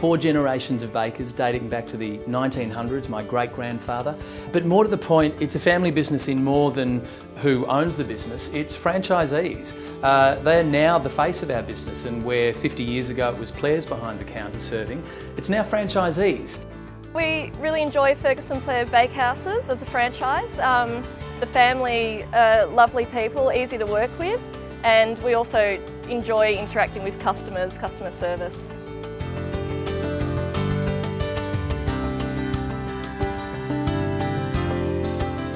4 generations of bakers dating back to the 1900s, my great-grandfather. But more to the point, it's a family business in more than who owns the business, it's franchisees. They're now the face of our business, and where 50 years ago it was Plarre's behind the counter serving, it's now franchisees. We really enjoy Ferguson Plarre Bakehouses as a franchise. The family are lovely people, easy to work with, and we also enjoy interacting with customers, customer service.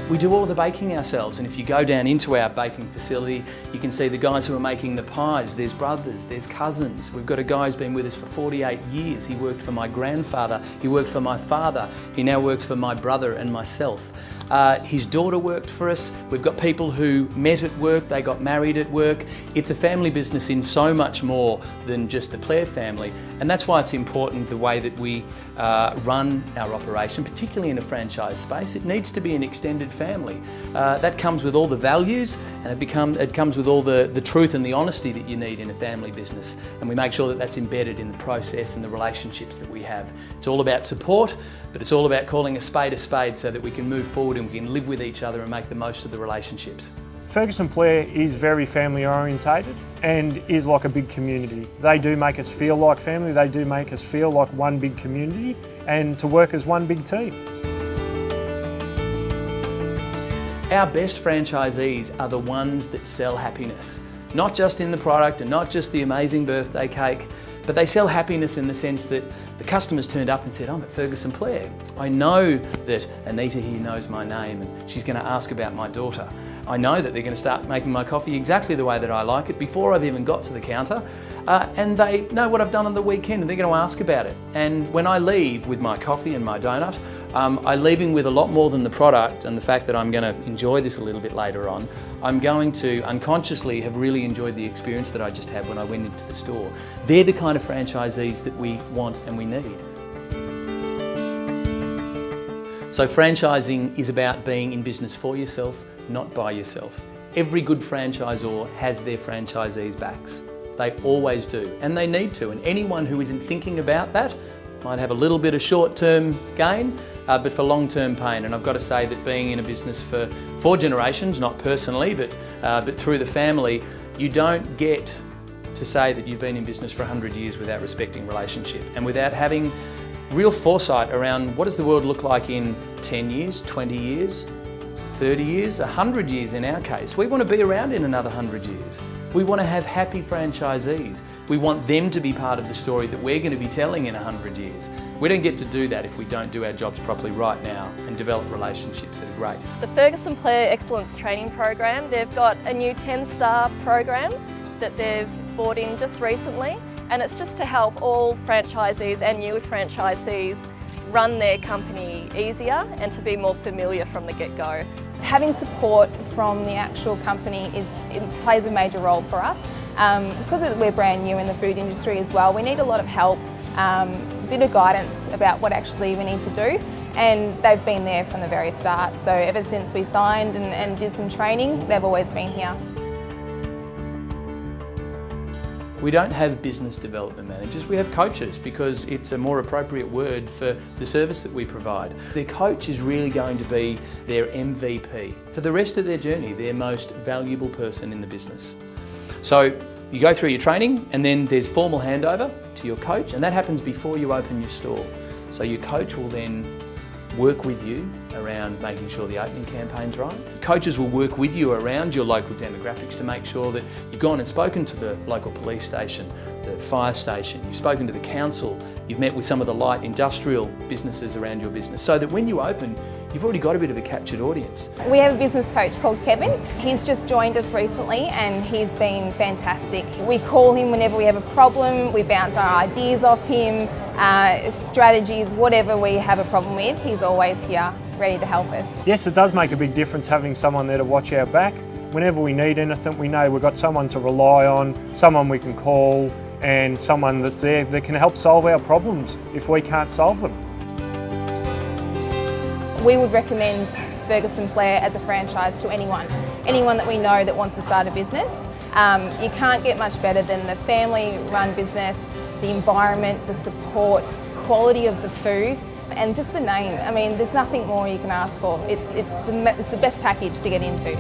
We do all the baking ourselves, and if you go down into our baking facility, you can see the guys who are making the pies. There's brothers, there's cousins. We've got a guy who's been with us for 48 years. He worked for my grandfather, he worked for my father, he now works for my brother and myself. His daughter worked for us. We've got people who met at work, they got married at work. It's a family business in so much more than just the Plarre family, and that's why it's important the way that we run our operation, particularly in a franchise space. It needs to be an extended family. That comes with all the values, and it comes with all the truth and the honesty that you need in a family business, and we make sure that that's embedded in the process and the relationships that we have. It's all about support, but it's all about calling a spade so that we can move forward and we can live with each other and make the most of the relationships. Ferguson Plarre is very family orientated and is like a big community. They do make us feel like family, they do make us feel like one big community and to work as one big team. Our best franchisees are the ones that sell happiness. Not just in the product and not just the amazing birthday cake, but they sell happiness in the sense that the customers turned up and said, I'm at Ferguson Plarre. I know that Anita here knows my name and she's going to ask about my daughter. I know that they're going to start making my coffee exactly the way that I like it before I've even got to the counter. And they know what I've done on the weekend and they're going to ask about it. And when I leave with my coffee and my donut, I'm leaving with a lot more than the product and the fact that I'm going to enjoy this a little bit later on. I'm going to unconsciously have really enjoyed the experience that I just had when I went into the store. They're the kind of franchisees that we want and we need. So franchising is about being in business for yourself, not by yourself. Every good franchisor has their franchisees' backs. They always do, and they need to. And anyone who isn't thinking about that might have a little bit of short-term gain, but for long-term pain. And I've got to say that being in a business for 4 generations, not personally, but through the family, you don't get to say that you've been in business for 100 years without respecting relationship and without having real foresight around what does the world look like in 10 years, 20 years, 30 years, 100 years in our case. We want to be around in another 100 years. We want to have happy franchisees. We want them to be part of the story that we're going to be telling in 100 years. We don't get to do that if we don't do our jobs properly right now and develop relationships that are great. The Ferguson Plarre Excellence Training Program, they've got a new 10-star program that they've brought in just recently, and it's just to help all franchisees and new franchisees run their company easier and to be more familiar from the get-go. Having support from the actual company plays a major role for us. Because we're brand new in the food industry as well, we need a lot of help, a bit of guidance about what actually we need to do, and they've been there from the very start. So ever since we signed and did some training, they've always been here. We don't have business development managers, we have coaches because it's a more appropriate word for the service that we provide. Their coach is really going to be their MVP for the rest of their journey, their most valuable person in the business. So you go through your training and then there's formal handover to your coach, and that happens before you open your store. So your coach will then work with you around making sure the opening campaign's right. Coaches will work with you around your local demographics to make sure that you've gone and spoken to the local police station, the fire station, you've spoken to the council, you've met with some of the light industrial businesses around your business, so that when you open, you've already got a bit of a captured audience. We have a business coach called Kevin. He's just joined us recently and he's been fantastic. We call him whenever we have a problem, we bounce our ideas off him, strategies, whatever we have a problem with, he's always here, ready to help us. Yes, it does make a big difference having someone there to watch our back. Whenever we need anything, we know we've got someone to rely on, someone we can call, and someone that's there that can help solve our problems if we can't solve them. We would recommend Ferguson Plarre as a franchise to anyone that we know that wants to start a business. You can't get much better than the family-run business, the environment, the support, quality of the food, and just the name. I mean, there's nothing more you can ask for. It's the best package to get into.